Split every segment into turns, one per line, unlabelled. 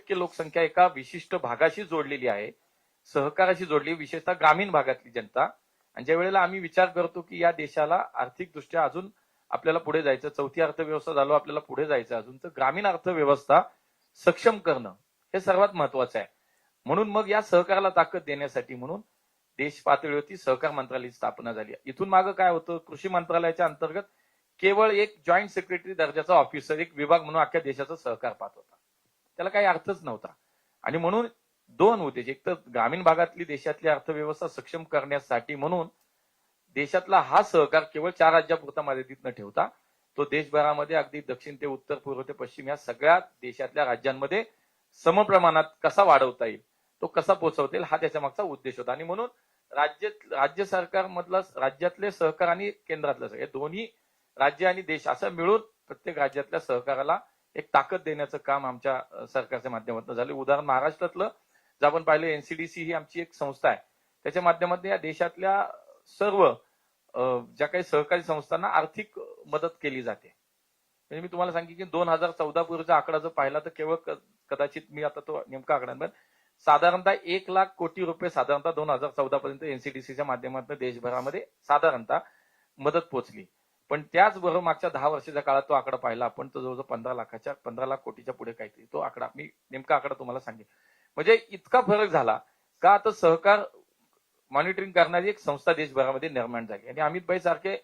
80% लोकसंख्या एका विशिष्ट भागाशी जोडलेली आहे, सहकाराशी जोडली, विशेषतः ग्रामीण भागातली जनता. आणि ज्या वेळेला आम्ही विचार करतो की या देशाला आर्थिकदृष्ट्या अजून आपल्याला पुढे जायचं, चौथी अर्थव्यवस्था झालो आपल्याला पुढे जायचं अजून, तर ग्रामीण अर्थव्यवस्था सक्षम करणं हे सर्वात महत्वाचं आहे. म्हणून मग या सहकाराला ताकद देण्यासाठी म्हणून देश पातळीवरती सहकार मंत्रालयाची स्थापना झाली. इथून मागं काय होतं, कृषी मंत्रालयाच्या अंतर्गत केवळ एक जॉईंट सेक्रेटरी दर्जाचा ऑफिसर, एक विभाग म्हणून अख्ख्या देशाचा सहकार पाहत होता. त्याला काही अर्थच नव्हता. आणि म्हणून दोन उद्देश, एक तर ग्रामीण भागातली देशातली अर्थव्यवस्था सक्षम करण्यासाठी म्हणून देशातला हा सहकार केवळ 4 राज्यापुरता मर्यादित न ठेवता तो देशभरामध्ये अगदी दक्षिण ते उत्तर, पूर्व ते पश्चिम या सगळ्या देशातल्या राज्यांमध्ये समप्रमाणात कसा वाढवता येईल, तो कसा पोहोचवता येईल, हा त्याच्या मागचा उद्देश होता. आणि म्हणून राज्य सरकार मधला, राज्यातले सहकार आणि केंद्रातलं सहकार, दोन्ही राज्य आणि देश असं मिळून प्रत्येक राज्यातल्या सहकाराला एक ताकद देण्याचं काम आमच्या सरकारच्या माध्यमातून झालं. उदाहरण महाराष्ट्रातलं जर आपण पाहिलं, एनसीडीसी ही आमची एक संस्था आहे, त्याच्या माध्यमातून या देशातल्या सर्व ज्या काही सहकारी संस्थांना आर्थिक मदत केली जाते. म्हणजे मी तुम्हाला सांगेन की 2014 पूर्वीचा आकडा जर पाहिला तर केवळ कदाचित मी आता तो नेमका आकडा नाही, साधारणतः 1 लाख कोटी रुपये साधारणतः 2014 पर्यंत एनसीडीसीच्या माध्यमातून देशभरामध्ये साधारणतः मदत पोहोचली. पण त्याचबरोबर मागच्या 10 वर्षाच्या काळात तो आकडा पाहिला आपण, तो जवळजवळ 15 लाख कोटीच्या पुढे काहीतरी तो आकडा, मी नेमका आकडा तुम्हाला सांगेन. म्हणजे इतका फरक झाला का आता सहकार मॉनिटरिंग करणारी एक संस्था देशभरामध्ये निर्माण झाली. आणि अमित भाई सारखे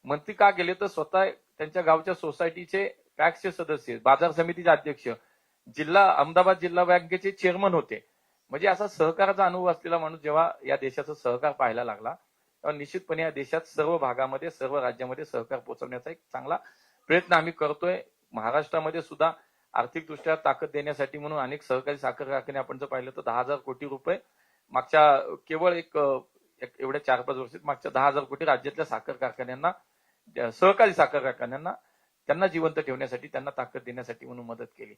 मंत्री का गेले, तर स्वतः त्यांच्या गावच्या सोसायटीचे पॅक्सचे सदस्य, बाजार समितीचे अध्यक्ष, अहमदाबाद जिल्हा बँकेचे चेअरमन होते. म्हणजे असा सहकाराचा अनुभव असलेला माणूस जेव्हा या देशाचा सहकार पाहायला लागला, तेव्हा निश्चितपणे या देशात सर्व भागामध्ये, सर्व राज्यामध्ये सहकार पोहोचवण्याचा एक चांगला प्रयत्न आम्ही करतोय. महाराष्ट्रामध्ये सुद्धा आर्थिकदृष्ट्या ताकद देण्यासाठी म्हणून अनेक सहकारी साखर कारखाने आपण जर पाहिलं तर 10,000 कोटी रुपये मागच्या केवळ एक एवढ्या 4-5 वर्षात मागच्या 10,000 कोटी राज्यातल्या साखर कारखान्यांना, सहकारी साखर कारखान्यांना त्यांना जिवंत ठेवण्यासाठी, त्यांना ताकद देण्यासाठी म्हणून मदत केली.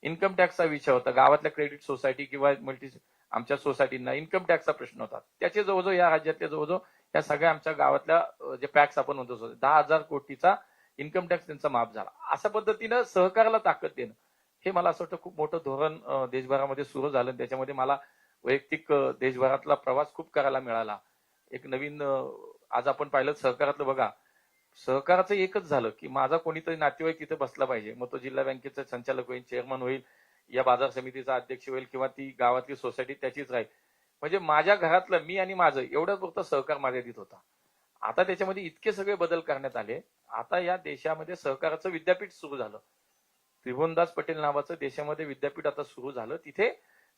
इन्कम टॅक्सचा विषय होता, गावातल्या क्रेडिट सोसायटी किंवा आमच्या सोसायटींना इन्कम टॅक्सचा प्रश्न होता. त्याचे जवळजवळ या राज्यातल्या जवळजवळ या सगळ्या आमच्या गावातल्या जे पॅक्स आपण म्हणतो 10,000 कोटीचा इन्कम टॅक्स त्यांचा माफ झाला. अशा पद्धतीनं सहकाराला ताकद देणं हे मला असं वाटतं खूप मोठं धोरण देशभरामध्ये सुरू झालं. त्याच्यामध्ये मला वैयक्तिक देशभरातला प्रवास खूप करायला मिळाला. एक नवीन आज आपण पाहिलं सहकारातलं बघा, सहकाराचं एकच झालं की माझा कोणीतरी नातेवाईक तिथे बसला पाहिजे, मग तो जिल्हा बँकेचा संचालक होईल, चेअरमन होईल, या बाजार समितीचा अध्यक्ष होईल किंवा ती गावातली सोसायटी त्याचीच राहील. म्हणजे माझ्या घरातलं मी आणि माझं एवढं पुरतं सहकार मर्यादित होता. आता त्याच्यामध्ये इतके सगळे बदल करण्यात आले. आता या देशामध्ये सहकाराचं विद्यापीठ सुरू झालं. त्रिभुवनदास पटेल नावाचं देशामध्ये विद्यापीठ आता सुरू झालं. तिथे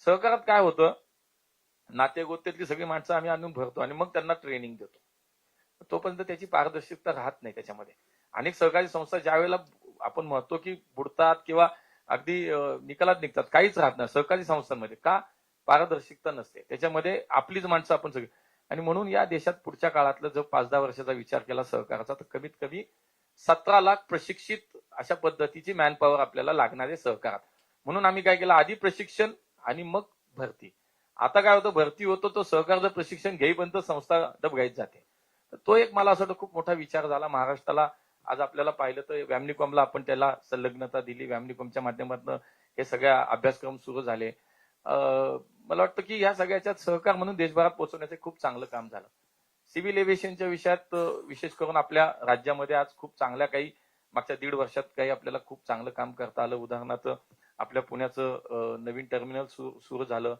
सहकारात काय होतं, नातेगोत्यातली सगळी माणसं आम्ही आणून भरतो आणि मग त्यांना ट्रेनिंग देतो. तोपर्यंत त्याची पारदर्शकता राहत नाही. त्याच्यामध्ये अनेक सहकारी संस्था ज्या वेळेला आपण म्हणतो की बुडतात किंवा अगदी निकालात निघतात, काहीच राहत नाही सहकारी संस्थांमध्ये. का? पारदर्शकता नसते त्याच्यामध्ये, आपलीच माणसं आपण सगळी. आणि म्हणून या देशात पुढच्या काळातलं जर 5-10 वर्षाचा विचार केला सहकाराचा, तर कमीत कमी 17 लाख प्रशिक्षित अशा पद्धतीची मॅनपॉवर आपल्याला लागणारे सहकारात. म्हणून आम्ही काय केलं, आधी प्रशिक्षण आणि मग भरती. आता काय होतं, भरती होतो तो सहकारचं प्रशिक्षण घेईपर्यंत संस्था डबघाईत जाते. तर तो एक मला असं वाटतं खूप मोठा विचार झाला महाराष्ट्राला. आज आपल्याला पाहिलं तर व्यामनिकॉमला आपण त्याला संलग्नता दिली, व्यामनिकॉमच्या माध्यमातून हे सगळ्या अभ्यासक्रम सुरू झाले. मला वाटतं की ह्या सगळ्याच्यात सहकार म्हणून देशभरात पोहोचवण्याचं खूप चांगलं काम झालं. सिव्हिल एव्हिएशनच्या विषयात विशेष करून आपल्या राज्यामध्ये आज खूप चांगल्या काही मागच्या 1.5 वर्षात काही आपल्याला खूप चांगलं काम करता आलं. उदाहरणार्थ आपल्या पुण्याचं नवीन टर्मिनल सुरू झालं,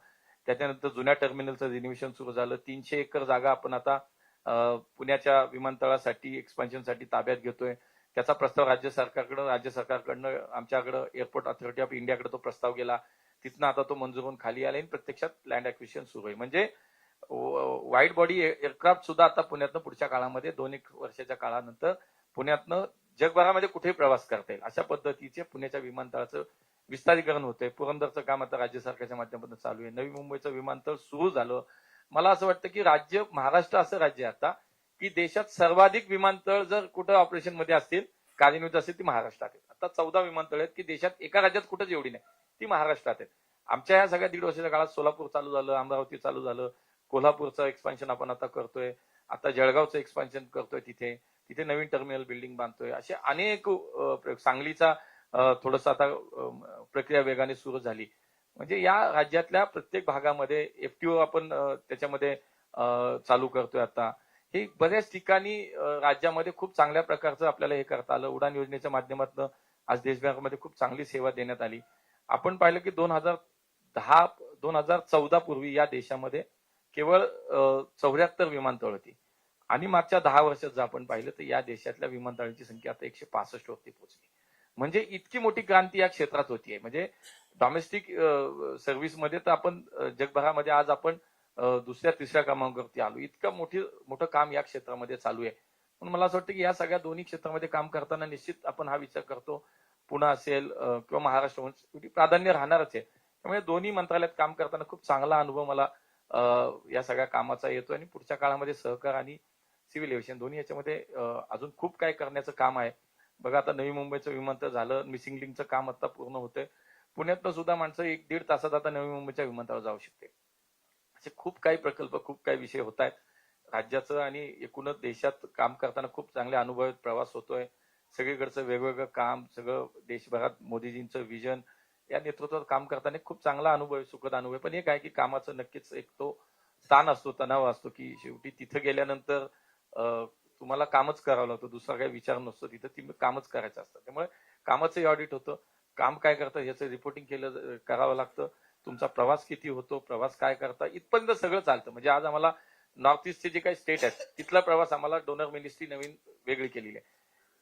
त्याच्यानंतर जुन्या टर्मिनलचं रिनोव्हेशन सुरू झालं. 300 एकर जागा आपण आता पुण्याच्या विमानतळासाठी एक्सपान्शनसाठी ताब्यात घेतोय. त्याचा प्रस्ताव राज्य सरकारकडनं आमच्याकडं एअरपोर्ट अथॉरिटी ऑफ इंडियाकडे तो प्रस्ताव गेला. तिथनं आता तो मंजूर होऊन खाली आला आणि प्रत्यक्षात लँड ॲक्विजिशन सुरू आहे. म्हणजे वाईड बॉडी एअरक्राफ्ट सुद्धा आता पुण्यातनं पुढच्या काळामध्ये 2-1 वर्षाच्या काळानंतर पुण्यातनं जगभरामध्ये कुठेही प्रवास करता येईल अशा पद्धतीचे पुण्याच्या विमानतळाचं विस्तारीकरण होतंय. पुरंदरचं काम आता राज्य सरकारच्या माध्यमातून चालू आहे. नवी मुंबईचं विमानतळ सुरू झालं. मला असं वाटतं की महाराष्ट्र असं राज्य आहे आता की देशात सर्वाधिक विमानतळ जर कुठं ऑपरेशन मध्ये असतील, कार्यान्वित असतील, ती महाराष्ट्रात आहेत. आता 14 विमानतळ आहेत की देशात एका राज्यात कुठंच एवढी नाही, ती महाराष्ट्रात आहेत. आमच्या ह्या सगळ्या 1.5 वर्षाच्या काळात सोलापूर चालू झालं, अमरावती चालू झालं, कोल्हापूरचं एक्सपान्शन आपण आता करतोय, आता जळगावचं एक्सपान्शन करतोय, तिथे नवीन टर्मिनल बिल्डिंग बांधतोय. असे अनेक सांगलीचा थोडस आता प्रक्रिया वेगाने सुरू झाली. म्हणजे या राज्यातल्या प्रत्येक भागामध्ये एफटीओ आपण त्याच्यामध्ये चालू करतोय आता. हे बऱ्याच ठिकाणी राज्यामध्ये खूप चांगल्या प्रकारचं आपल्याला हे करता आलं. उडान योजनेच्या माध्यमातून आज देशभरामध्ये खूप चांगली सेवा देण्यात आली. आपण पाहिलं की 2014 पूर्वी या देशामध्ये केवळ 74 विमानतळ होती आणि मागच्या 10 वर्षात जर आपण पाहिलं तर या देशातल्या विमानतळांची संख्या आता 165 वरती पोहोचली. म्हणजे इतकी मोठी क्रांती या क्षेत्रात होतीये. म्हणजे डॉमेस्टिक सर्व्हिसमध्ये तर आपण जगभरामध्ये आज आपण दुसऱ्या तिसऱ्या क्रमांकावरती आलो. इतकं मोठं काम या क्षेत्रामध्ये चालू आहे. म्हणून मला असं वाटतं की या सगळ्या दोन्ही क्षेत्रामध्ये काम करताना निश्चित आपण हा विचार करतो, पुणे असेल किंवा महाराष्ट्र प्राधान्य राहणारच आहे. त्यामुळे दोन्ही मंत्रालयात काम करताना खूप चांगला अनुभव मला या सगळ्या कामाचा येतो आणि पुढच्या काळामध्ये सहकार आणि सिव्हिल एव्हिएशन दोन्ही याच्यामध्ये अजून खूप काय करण्याचं काम आहे. बघा आता नवी मुंबईचं विमानतळ झालं, मिसिंग लिंकचं काम आता पूर्ण होतंय. पुण्यातनं सुद्धा माणसं 1-1.5 तासात आता नवी मुंबईच्या विमानतळावर जाऊ शकते. असे खूप काही प्रकल्प, खूप काही विषय होत आहेत. राज्याचं आणि एकूणच देशात काम करताना खूप चांगले अनुभव प्रवास होतोय. सगळीकडचं वेगवेगळं काम, सगळं देशभरात मोदीजींचं विजन या नेतृत्वात काम करताना खूप चांगला अनुभव आहे, सुखद अनुभव आहे. पण एक आहे की कामाचं नक्कीच एक तो ताण असतो, तणाव असतो की शेवटी तिथं गेल्यानंतर तुम्हाला कामच करावं लागतं, दुसरा काही विचार नसतो तिथं, ती कामच करायचं असतं. त्यामुळे कामाचंही ऑडिट होतं, काम काय करतं याचं रिपोर्टिंग करावं लागतं. तुमचा प्रवास किती होतो, प्रवास काय करता, इथपर्यंत सगळं चालतं. म्हणजे आज आम्हाला नॉर्थ ईस्टचे जे काही स्टेट आहेत तिथला प्रवास आम्हाला डोनर मिनिस्ट्री नवीन वेगळी केलेली आहे.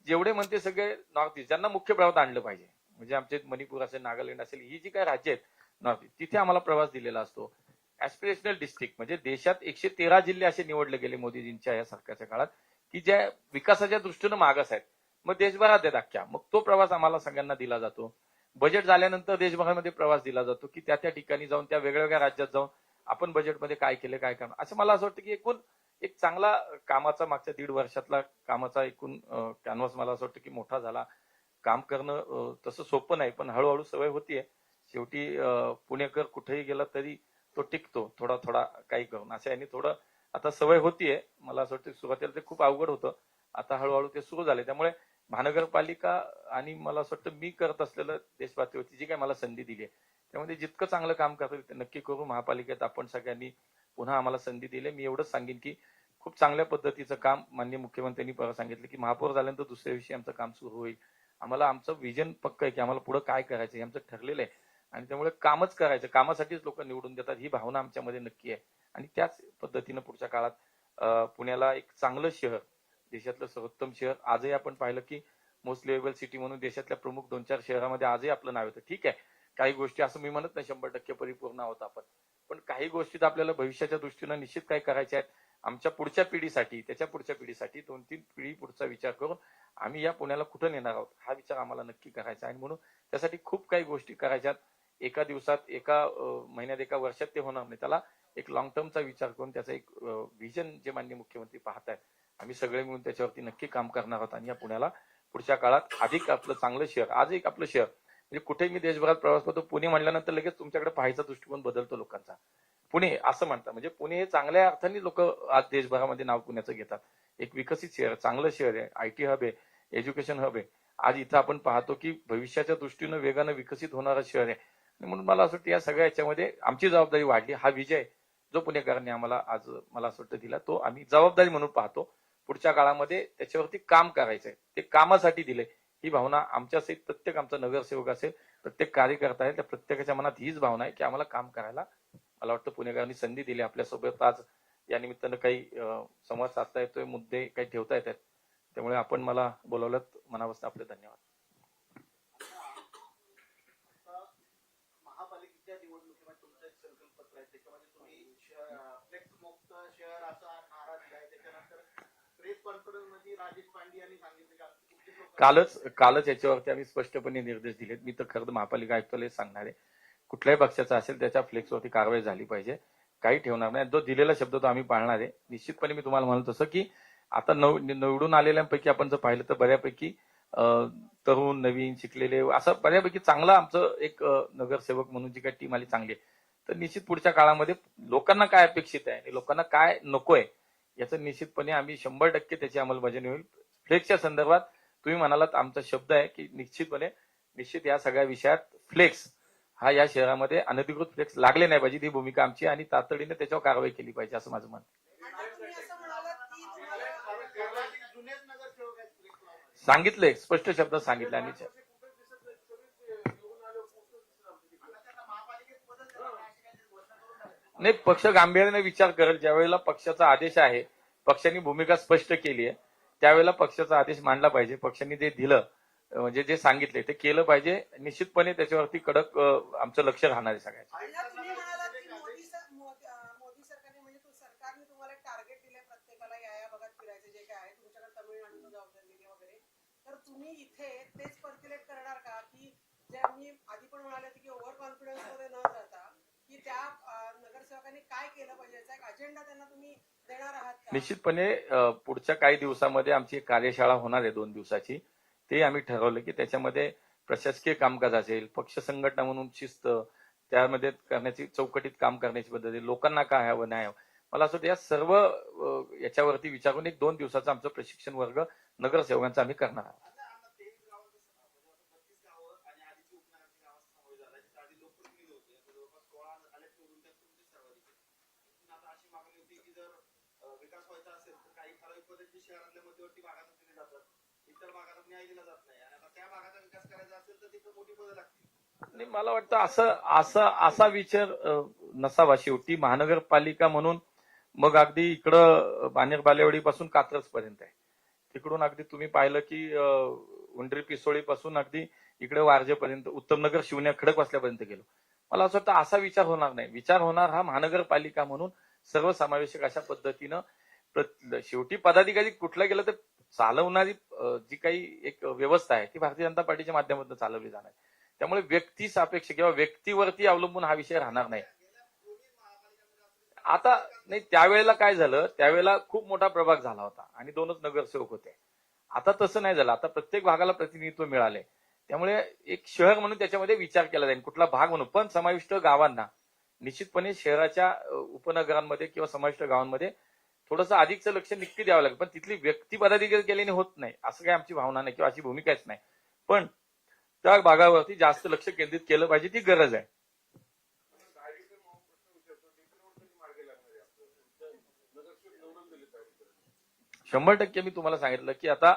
जेवढे म्हणते सगळे नॉर्थ ईस्ट ज्यांना मुख्य प्रवाहात आणलं पाहिजे, म्हणजे आमचे मणिपूर असेल, नागालँड असेल, ही जी काही राज्य आहेत नॉर्थ ईस्ट तिथे आम्हाला प्रवास दिलेला असतो. ऍस्पिरेशनल डिस्ट्रिक्ट म्हणजे देशात 113 जिल्हे असे निवडले गेले मोदीजींच्या या सरकारच्या काळात की ज्या विकासाच्या दृष्टीनं मागास आहेत. मग देशभरात आहेत अख्ख्या, मग तो प्रवास आम्हाला सगळ्यांना दिला जातो. बजेट झाल्यानंतर देशभरामध्ये प्रवास दिला जातो की त्या ठिकाणी जाऊन त्या वेगवेगळ्या राज्यात जाऊन आपण बजेटमध्ये काय केलं, काय करणार, असं मला असं वाटतं की एकूण एक चांगला कामाचा मागच्या 1.5 वर्षातला कामाचा एकूण कॅनव्हास मला असं वाटतं की मोठा झाला. काम करणं तसं सोपं नाही, पण हळूहळू सवय होतीये. शेवटी पुणेकर कुठेही गेला तरी तो टिकतो थोडा थोडा काही करून, असं यांनी थोडं आता सवय होतीये. मला असं वाटतं सुरुवातीला ते खूप अवघड होतं, आता हळूहळू ते सुरू झाले. त्यामुळे महानगरपालिका आणि मला असं वाटतं मी करत असलेलं देशपातळीवरती जी काही मला संधी दिली आहे त्यामध्ये जितकं चांगलं काम करता येईल ते नक्की करू. महापालिकेत आपण सगळ्यांनी पुन्हा आम्हाला संधी दिली. मी एवढंच सांगेन की खूप चांगल्या पद्धतीचं काम माननीय मुख्यमंत्र्यांनी परत सांगितलं की महापौर झाल्यानंतर दुसऱ्या दिवशी आमचं काम सुरू होईल. आम्हाला आमचं विजन पक्क आहे की आम्हाला पुढे काय करायचं हे आमचं ठरलेलं आहे आणि त्यामुळे कामच करायचं, कामासाठीच लोक निवडून देतात ही भावना आमच्यामध्ये नक्की आहे. आणि त्याच पद्धतीनं पुढच्या काळात पुण्याला एक चांगलं शहर, देशातलं सर्वोत्तम शहर, आजही आपण पाहिलं की मोस्ट लिव्हेबल सिटी म्हणून देशातल्या प्रमुख 2-4 शहरामध्ये आजही आपलं नाव येतं. ठीक आहे, काही गोष्टी असं मी म्हणत नाही 100% परिपूर्ण आहोत आपण, पण काही गोष्टीत आपल्याला भविष्याच्या दृष्टीनं निश्चित काय करायच्या आहेत. आमच्या पुढच्या पिढीसाठी, त्याच्या पुढच्या पिढीसाठी 2-3 पिढी पुढचा विचार करून आम्ही या पुण्याला कुठं नेणार आहोत हा विचार आम्हाला नक्की करायचा आहे. म्हणून त्यासाठी खूप काही गोष्टी करायच्यात. एका दिवसात, एका महिन्यात, एका वर्षात ते होणार नाही. त्याला एक लॉंग टर्मचा विचार करून त्याचा एक व्हिजन जे माननीय मुख्यमंत्री पाहत आहेत, आम्ही सगळे मिळून त्याच्यावरती नक्की काम करणार आहोत आणि या पुण्याला पुढच्या काळात अधिक आपलं चांगलं शहर, आज एक आपलं शहर म्हणजे कुठेही मी देशभरात प्रवास करतो, पुणे म्हणल्यानंतर लगेच तुमच्याकडे पाहायचा दृष्टिकोन बदलतो लोकांचा. पुणे असं म्हणतात म्हणजे पुणे हे चांगल्या अर्थाने लोक आज देशभरामध्ये नाव पुण्याचं घेतात. एक विकसित शहर, चांगलं शहर आहे, आयटी हब आहे, एज्युकेशन हब आहे. आज इथं आपण पाहतो की भविष्याच्या दृष्टीनं वेगानं विकसित होणारं शहर आहे. म्हणून मला असं वाटतं या सगळ्या याच्यामध्ये आमची जबाबदारी वाढली. हा विजय जो पुणेकरांनी आम्हाला आज मला असं वाटतं दिला, तो आम्ही जबाबदारी म्हणून पाहतो. पुढच्या काळामध्ये त्याच्यावरती काम करायचंय, ते कामासाठी दिले ही भावना आमच्या सहित प्रत्येक आमचा नगरसेवक असेल, प्रत्येक कार्यकर्ता आहे, त्या प्रत्येकाच्या मनात हीच भावना आहे की आम्हाला काम करायला मला वाटतं पुणेकरांनी संधी दिली. आपल्यासोबत आज या निमित्तानं काही संवाद साधता येतोय, मुद्दे काही ठेवता येतात. त्यामुळे आपण मला बोलावलं, मनापासून आपले धन्यवाद.
महापालिकेच्या निवडणुकीमध्ये तुमचं एक संकल्पपत्र आहे, त्याच्यामध्ये तुम्ही फ्लेक्स मुक्त शहर असा नारा दिलाय. त्याच्यानंतर प्रेस कॉन्फरन्स मध्ये राजेश पांडे यांनी सांगितलं की
कालच याच्यावरती आम्ही स्पष्टपणे निर्देश दिलेत. मी तर खरं महापालिका आयुक्तालय सांगणार आहे, कुठल्याही पक्षाचा असेल त्याच्या फ्लेक्सवरती कारवाई झाली पाहिजे, काही ठेवणार नाही. जो दिलेला शब्द तो आम्ही पाळणार आहे. निश्चितपणे मी तुम्हाला म्हणत तसं की आता निवडून आलेल्यांपैकी आपण जर पाहिलं तर बऱ्यापैकी तरुण, नवीन, शिकलेले असं बऱ्यापैकी चांगलं आमचं एक नगरसेवक म्हणून जी काही टीम आली चांगली आहे. तर निश्चित पुढच्या काळामध्ये लोकांना काय अपेक्षित आहे आणि लोकांना काय नकोय याचं निश्चितपणे आम्ही 100% त्याची अंमलबजावणी होईल. फ्लेक्सच्या संदर्भात तुम्ही म्हणालात आमचा शब्द आहे की निश्चित या सगळ्या विषयात फ्लेक्स हा या शहरामध्ये अनधिकृत फ्लेक्स लागले नाही पाहिजे, ही भूमिका आमची आणि तातडीने त्याच्यावर कारवाई केली पाहिजे असं माझं म्हणणं.
आता तुम्ही असं म्हणालात की तुम्हाला
केरळातील जुनेच नगरसेवक आहेत फ्लेक्स लावणारे.
सांगितलंय, स्पष्ट शब्दात सांगितलं आम्ही.
आता त्यांना महापालिकेत बदल देणार नाही अशी काहीतरी घोषणा करून टाकली.
नाही, पक्ष गांभीर्याने विचार करेल. ज्या वेळेला पक्षाचा आदेश आहे, पक्षाने भूमिका स्पष्ट केली आहे, त्यावेळेला पक्षाचा आदेश मांडला पाहिजे. पक्षाने जे दिलं म्हणजे जे सांगितले ते केलं पाहिजे. निश्चितपणे त्याच्यावरती कडक आमचं लक्ष राहणार आहे सगळ्यांचं.
पहिला तुम्ही म्हणालात की मोदी सरकारने म्हणजे सरकारने तुम्हाला एक टार्गेट दिलंय प्रत्येकाला या भागात फिरायचं जे काय आहे तुमच्याकडे तमिळनाडूचं जबाबदारी दिली वगैरे, तर तुम्ही इथे तेच पर्क्युलेट करणार का की जे आम्ही आधी पण म्हणाले की ओव्हर कॉन्फिडन्स मध्ये न जाता की त्या नगरसेवकांनी काय केलं पाहिजे याचा एक अजेंडा त्यांना तुम्ही देणार आहात का?
निश्चितपणे पुढच्या काही दिवसामध्ये आमची एक कार्यशाळा होणार आहे 2 दिवसाची. ते आम्ही ठरवलं की त्याच्यामध्ये प्रशासकीय कामकाज असेल, पक्ष संघटना म्हणून शिस्त, त्यामध्ये करण्याची चौकटीत काम करण्याची पद्धती, लोकांना काय हवं नाही हवं. मला असं वाटतं या सर्व याच्यावरती विचारून एक 2 दिवसाचा आमचं प्रशिक्षण वर्ग नगरसेवकांचा आम्ही करणार आहोत.
आता 23 गावांचा म्हणजे आता 32 गावं आणि आधीची उपनगराची गावांचा समावेश झाला. जिथे आधी लोकप्रतिनिधी होते, आता जवळपास 16 आले निवडून, त्यात तुमचे सर्वाधिक आहे. पण आता अशी मागणी होती की जर विकास व्हायचा असेल तर काही ठराविक पद्धती शहरातल्या मध्यवर्ती भागात दिली जातात, इतर भागात न्याय दिला जात नाही. आणि आता त्या भागाचा विकास करायचा असेल तर तिथे मोठी पदं लागतील.
नाही, मला वाटतं असा विचार नसावा. शेवटी महानगरपालिका म्हणून मग अगदी इकडं बाणेर बालेवाडीपासून कात्रज पर्यंत आहे. तिकडून अगदी तुम्ही पाहिलं की उंडरी पिसोळी पासून अगदी इकडे वारजेपर्यंत, उत्तमनगर शिवण्या खडकवासल्यापर्यंत गेलो. मला असं वाटतं असा विचार होणार नाही. विचार होणार हा महानगरपालिका म्हणून सर्वसमावेशक अशा पद्धतीनं. शेवटी पदाधिकारी कुठलं गेलं तर चालवणारी जी काही एक व्यवस्था आहे ती भारतीय जनता पार्टीच्या माध्यमातून चालवली जाणार. त्यामुळे व्यक्ती सापेक्ष किंवा व्यक्तीवरती अवलंबून हा विषय राहणार नाही. आता नाही, त्यावेळेला काय झालं, त्यावेळेला खूप मोठा प्रभाग झाला होता आणि 2च नगरसेवक होते. आता तसं नाही झालं. आता प्रत्येक भागाला प्रतिनिधित्व मिळाले. त्यामुळे एक शहर म्हणून त्याच्यामध्ये विचार केला जाईल, कुठला भाग म्हणून. पण समाविष्ट गावांना निश्चितपणे शहराच्या उपनगरांमध्ये किंवा समाविष्ट गावांमध्ये थोडंसं अधिकचं लक्ष नक्की द्यावं लागेल. पण तिथली व्यक्ती पदाधिकारी केल्याने होत नाही असं काही आमची भावना नाही किंवा अशी भूमिकाच नाही. पण त्या भागावरती जास्त लक्ष केंद्रित केलं पाहिजे, ती गरज आहे. 100% मी तुम्हाला सांगितलं की आता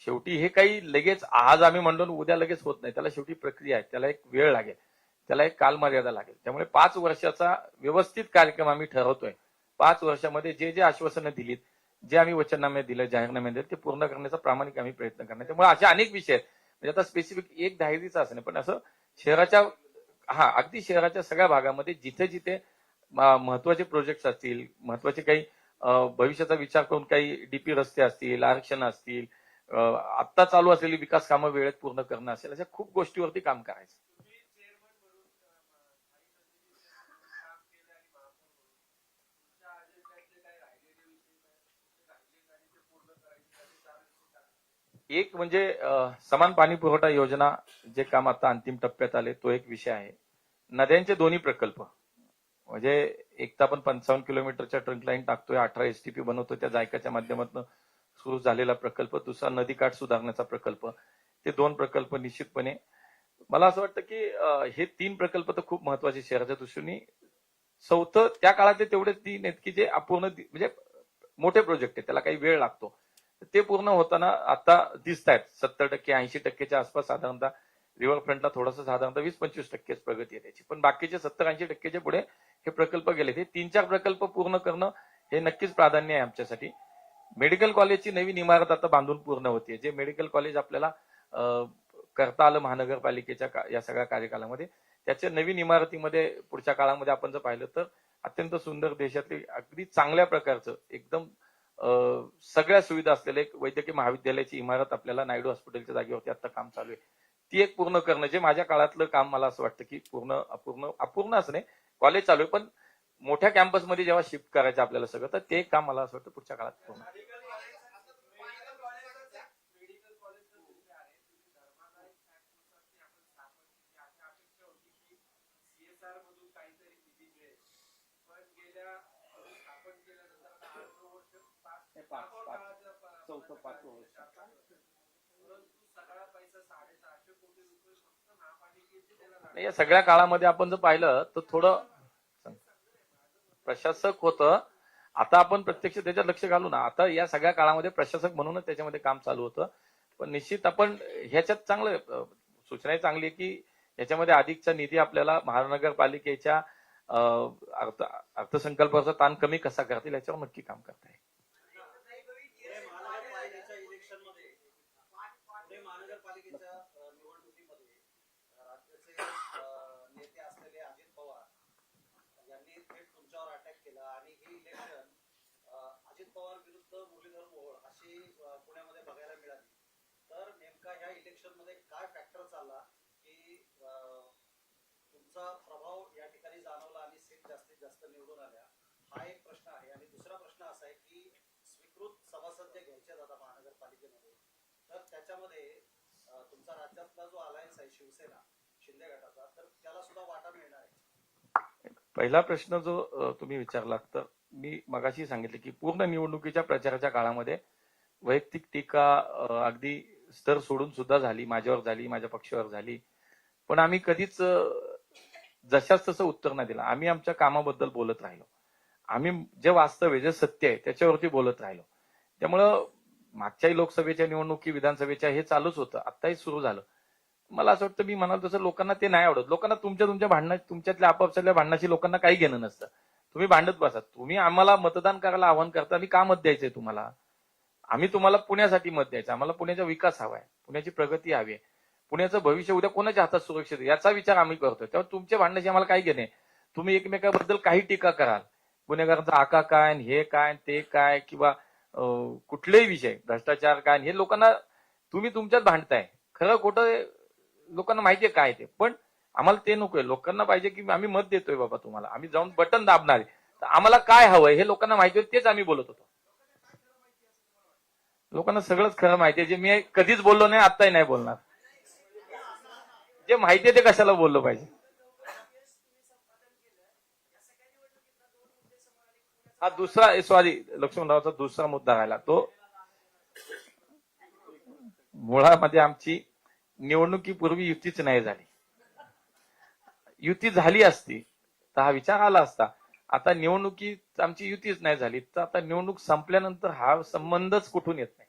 शेवटी हे काही लगेच आज आम्ही म्हणलो उद्या लगेच होत नाही. त्याला शेवटी प्रक्रिया आहे, त्याला एक वेळ लागेल, त्याला एक कालमर्यादा लागेल. त्यामुळे 5 वर्षाचा व्यवस्थित कार्यक्रम आम्ही ठरवतोय. 5 वर्षामध्ये जे जे आश्वासनं दिलीत, जे आम्ही वचननामे दिले, जाहीरनामे दिले, ते पूर्ण करण्याचा प्रामाणिक आम्ही प्रयत्न करणार. त्यामुळे असे अनेक विषय आहेत. म्हणजे आता स्पेसिफिक एक धायरीचा असं नाही, पण असं शहराच्या अगदी शहराच्या सगळ्या भागामध्ये जिथे जिथे महत्वाचे प्रोजेक्ट असतील, महत्वाचे काही भविष्याचा विचार करून काही डीपी रस्ते असतील, आरक्षण असतील, आत्ता चालू असलेली विकास कामं वेळेत पूर्ण करणं असेल, अशा खूप गोष्टीवरती काम करायचं. एक म्हणजे समान पाणी पुरवठा योजना जे काम आता अंतिम टप्प्यात आले तो एक विषय आहे. नद्यांचे दोन्ही प्रकल्प म्हणजे एक तर आपण 55 किलोमीटरच्या ट्रंक लाईन टाकतोय, 18 एसटीपी बनवतोय त्या जायकाच्या माध्यमातून सुरू झालेला प्रकल्प, दुसरा नदीकाठ सुधारण्याचा प्रकल्प. ते 2 प्रकल्प निश्चितपणे मला असं वाटतं की हे 3 प्रकल्प तर खूप महत्वाचे शहराच्या दृष्टीने. चौथं त्या काळातले तेवढेच 3 आहेत की जे अपूर्ण म्हणजे मोठे प्रोजेक्ट आहेत, त्याला काही वेळ लागतो. ते पूर्ण होताना आता दिसत आहेत. 70% 80%च्या आसपास साधारणतः रिव्हरफ्रंटला थोडंसं साधारणतः 20-25% प्रगती आहे त्याची. पण बाकीचे 70-80%च्या पुढे हे प्रकल्प गेले. हे 3-4 प्रकल्प पूर्ण करणं हे नक्कीच प्राधान्य आहे आमच्यासाठी. मेडिकल कॉलेजची नवीन इमारत आता बांधून पूर्ण होतीये. जे मेडिकल कॉलेज आपल्याला करता आलं महानगरपालिकेच्या या सगळ्या कार्यकालामध्ये, त्याच्या नवीन इमारतीमध्ये पुढच्या काळामध्ये आपण जर पाहिलं तर अत्यंत सुंदर, देशातली अगदी चांगल्या प्रकारचं एकदम सगळ्या सुविधा असलेलं एक वैद्यकीय महाविद्यालयाची इमारत आपल्याला नायडू हॉस्पिटलच्या जागेवरती आता काम चालू आहे. ती एक पूर्ण करणं, जे माझ्या काळातलं काम मला असं वाटतं की अपूर्ण असं नाही, कॉलेज चालू आहे पण मोठ्या कॅम्पसमध्ये जेव्हा शिफ्ट करायचं आपल्याला सगळं, तर ते एक काम मला असं वाटतं पुढच्या काळात पूर्ण. चौथं 5वं वर्ष.
परंतु सगळा पैसा 650 कोटी रुपये फक्त महापालिकेचे
नाही, या सगळ्या काळामध्ये आपण जर पाहिलं तर थोडं प्रशासक होतं. आता आपण प्रत्यक्ष त्याच्यात लक्ष घालू ना. आता या सगळ्या काळामध्ये प्रशासक म्हणूनच त्याच्यामध्ये काम चालू होतं. पण निश्चित आपण ह्याच्यात चांगलं सूचना चांगली आहे की याच्यामध्ये अधिकचा निधी आपल्याला महानगरपालिकेच्या अर्थसंकल्पाचा ताण कमी कसा करतील याच्यावर नक्की काम करता येईल.
महानगरपालिकेच्या इलेक्शनमध्ये पुणे महानगरपालिकेच्या निवडणुकीमध्ये राज्याचे नेते असलेले अजित पवार यांनी थेट तुमच्यावर अटॅक केला आणि ही इलेक्शन अजित पवार विरुद्ध मुरलीधर मोहोळ अशी पुण्यामध्ये बघायला मिळाली. तर नेमका ह्या इलेक्शन मध्ये काय फॅक्टर चालला की तुमचा प्रभाव या ठिकाणी जाणवला आणि सीट जास्तीत जास्त निवडून आल्या, हा एक प्रश्न आहे. आणि दुसरा प्रश्न असा आहे की स्वीकृत सभासद जे घ्यायचे जातात महानगरपालिकेमध्ये, तर त्याच्यामध्ये तुमचा राज्यातला जो अलायन्स आहे शिवसेना शिंदे गटाचा, तर त्याला सुद्धा वाटा मिळणार आहे.
पहिला प्रश्न जो तुम्ही विचारलात, तर मी मगाशी सांगितले की पूर्ण निवडणुकीच्या प्रचाराच्या काळामध्ये वैयक्तिक टीका अगदी स्तर सोडून सुद्धा झाली, माझ्यावर झाली, माझ्या पक्षावर झाली. पण आम्ही कधीच जशाच तसं उत्तर नाही दिलं. आम्ही आमच्या कामाबद्दल बोलत राहिलो. आम्ही जे वास्तव आहे, जे सत्य आहे त्याच्यावरती बोलत राहिलो. त्यामुळं मागच्याही लोकसभेच्या निवडणुकी, विधानसभेच्या हे चालूच होतं, आत्ताही सुरू झालं. मला असं वाटतं, मी म्हणाल तसं लोकांना ते नाही आवडत. लोकांना तुमच्या भांडणा, तुमच्यातल्या आपापसातल्या भांडणाची लोकांना काही घेणं नसतं. तुम्ही भांडत बसा. तुम्ही आम्हाला मतदान करायला आवाहन करता, आम्ही का मत द्यायचंय तुम्हाला? आम्ही तुम्हाला पुण्यासाठी मत द्यायचं. आम्हाला पुण्याचा विकास हवाय, पुण्याची प्रगती हवी आहे, पुण्याचं भविष्य उद्या कोणाच्या हातात सुरक्षित आहे याचा विचार आम्ही करतोय. तेव्हा तुमच्या भांडणाची आम्हाला काही घेणे. तुम्ही एकमेकाबद्दल काही टीका कराल, गुन्हेगारांचा आका काय, हे काय, ते काय, किंवा कुठलेही विषय, भ्रष्टाचार काय, हे लोकांना तुम्ही तुमच्यात भांडताय. खरं खोटं लोकांना माहितीये काय ते, पण आम्हाला ते नकोय. लोकांना पाहिजे की आम्ही मत देतोय बाबा तुम्हाला, आम्ही जाऊन बटन दाबणार आहे, तर आम्हाला काय हवंय हे लोकांना माहिती होतं, तेच आम्ही बोलत होतो. लोकांना सगळंच खरं माहितीये, जे मी कधीच बोललो नाही, आत्ताही नाही बोलणार. जे माहितीये ते कशाला बोललो पाहिजे. हा दुसरा, सॉरी, लक्ष्मणरावचा दुसरा मुद्दा राहिला. तो मुळामध्ये आमची निवडणुकीपूर्वी युतीच नाही झाली. युती झाली असती तर हा विचार आला असता. आता निवडणुकीत आमची युतीच नाही झाली, तर आता निवडणूक संपल्यानंतर हा संबंधच कुठून येत नाही.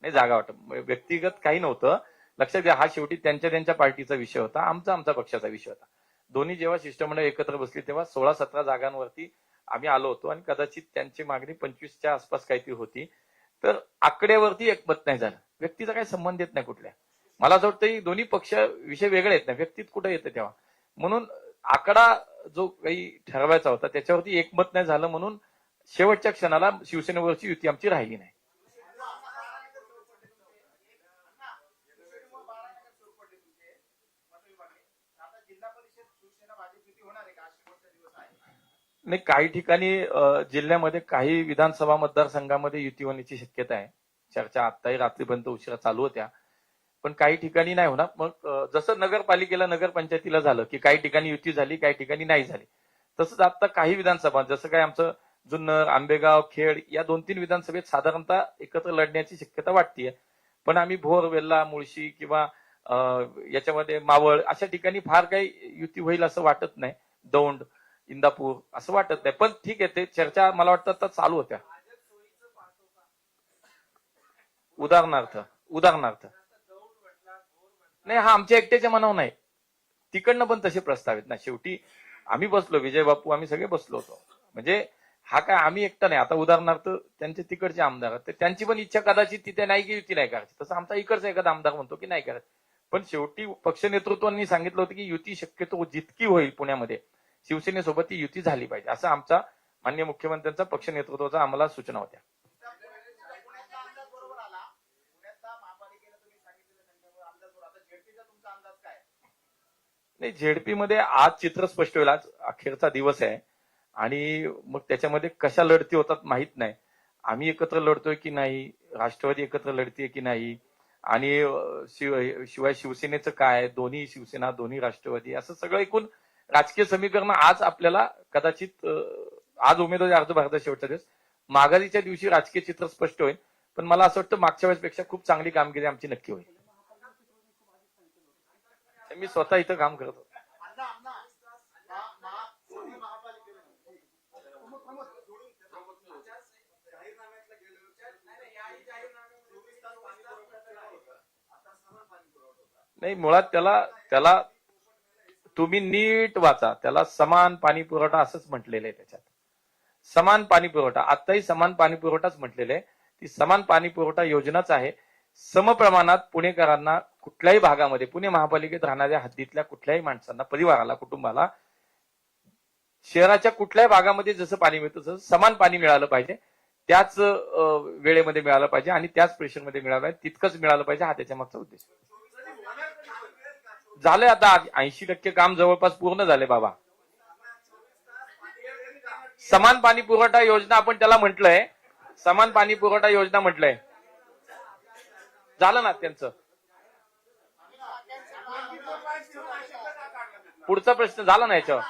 नाही, जागा वाटप व्यक्तिगत काही नव्हतं. लक्षात घ्या, हा शेवटी त्यांच्या पार्टीचा विषय होता, आमचा पक्षाचा विषय होता. दोन्ही जेव्हा शिष्टमंडळ एकत्र बसली तेव्हा 16-17 जागांवरती आम्ही आलो होतो आणि कदाचित त्यांची मागणी 25च्या आसपास काहीतरी होती. तर आकड्यावरती एकमत नाही झालं. व्यक्तीचा काही संबंध येत नाही कुठल्या. मला असं वाटतं दोन्ही पक्ष विषय वेगळे आहेत ना, व्यक्तीत कुठे येतं तेव्हा. म्हणून आकडा जो काही ठरवायचा होता त्याच्यावरती एकमत नाही झालं, म्हणून शेवटच्या क्षणाला शिवसेनेवरची युती आमची राहिली नाही. नाही, काही ठिकाणी जिल्ह्यामध्ये काही विधानसभा मतदारसंघामध्ये युती होण्याची शक्यता आहे. चर्चा आत्ताही रात्रीपर्यंत उशिरा चालू होत्या, पण काही ठिकाणी नाही होणार. मग जसं नगरपालिकेला, नगरपंचायतीला झालं की काही ठिकाणी युती झाली, काही ठिकाणी नाही झाली, तसंच आता काही विधानसभा, जसं काय आमचं जुन्नर, आंबेगाव, खेड या 2-3 विधानसभेत साधारणतः एकत्र लढण्याची शक्यता वाटतेय. पण आम्ही भोर, वेल्हा, मुळशी किंवा याच्यामध्ये मावळ अशा ठिकाणी फार काही युती होईल असं वाटत नाही. दौंड, इंदापूर असं वाटत नाही. पण ठीक आहे, ते चर्चा मला वाटतं आता चालू होत्या. उदाहरणार्थ नाही, हा आमच्या एकट्याच्या मनावर नाही, तिकडनं पण तसे प्रस्ताव आहेत ना. शेवटी आम्ही बसलो, विजय बापू, आम्ही सगळे बसलो होतो. म्हणजे हा काय आम्ही एकटा नाही. आता उदाहरणार्थ त्यांचे तिकडचे आमदार, त्यांची पण इच्छा कदाचित तिथे नाही की युती नाही करायची, तसं आमचा इकडचा एखादा आमदार म्हणतो की नाही करायचं. पण शेवटी पक्ष नेतृत्वांनी सांगितलं होतं की युती शक्यतो जितकी होईल पुण्यामध्ये शिवसेनेसोबत ती युती झाली पाहिजे, असं आमचा माननीय मुख्यमंत्र्यांचा, पक्ष नेतृत्वाचा आम्हाला सूचना होत्या. नाही, झेडपी मध्ये आज चित्र स्पष्ट होईल. आज अखेरचा दिवस आहे आणि मग त्याच्यामध्ये कशा लढती होतात माहित नाही. आम्ही एकत्र लढतोय की नाही, राष्ट्रवादी एकत्र लढतीये की नाही, आणि शिवाय शिवसेनेचं काय, दोन्ही शिवसेना, दोन्ही राष्ट्रवादी, असं सगळं एकूण राजकीय समीकरण आज आपल्याला कदाचित, आज उमेदवारी अर्ज भरता शेवटचा दिवस, माघारीच्या दिवशी राजकीय चित्र स्पष्ट होईल. पण मला असं वाटतं मागच्या वेळेसपेक्षा खूप चांगली कामगिरी आमची नक्की होईल. मी स्वतः इथं काम करत होतो.
जाहीरनाम्यातला आता समान पाणी पुरवठा होता.
नाही, मुळात त्याला तुम्ही नीट वाचा. त्याला समान पाणी पुरवठा असंच म्हटलेलं आहे. त्याच्यात समान पाणी पुरवठा, आताही समान पाणी पुरवठाच म्हटलेलं आहे. ती समान पाणी पुरवठा योजनाच आहे. समप्रमाणात पुणेकरांना कुठल्याही भागामध्ये, पुणे महापालिकेत राहणाऱ्या हद्दीतल्या कुठल्याही माणसांना, परिवाराला, कुटुंबाला शहराच्या कुठल्याही भागामध्ये जसं पाणी मिळतं तसं समान पाणी मिळालं पाहिजे. त्याच वेळेमध्ये मिळालं पाहिजे आणि त्याच प्रेशरमध्ये मिळालं पाहिजे. तितकंच मिळालं पाहिजे, हा त्याच्या मागचा उद्देश. झालंय आता 80% काम जवळपास पूर्ण झाले बाबा. समान पाणी पुरवठा योजना आपण त्याला म्हटलंय, समान पाणी पुरवठा योजना म्हटलंय. झालं ना त्यांचं. पुढचा प्रश्न झाला ना याच्यावर.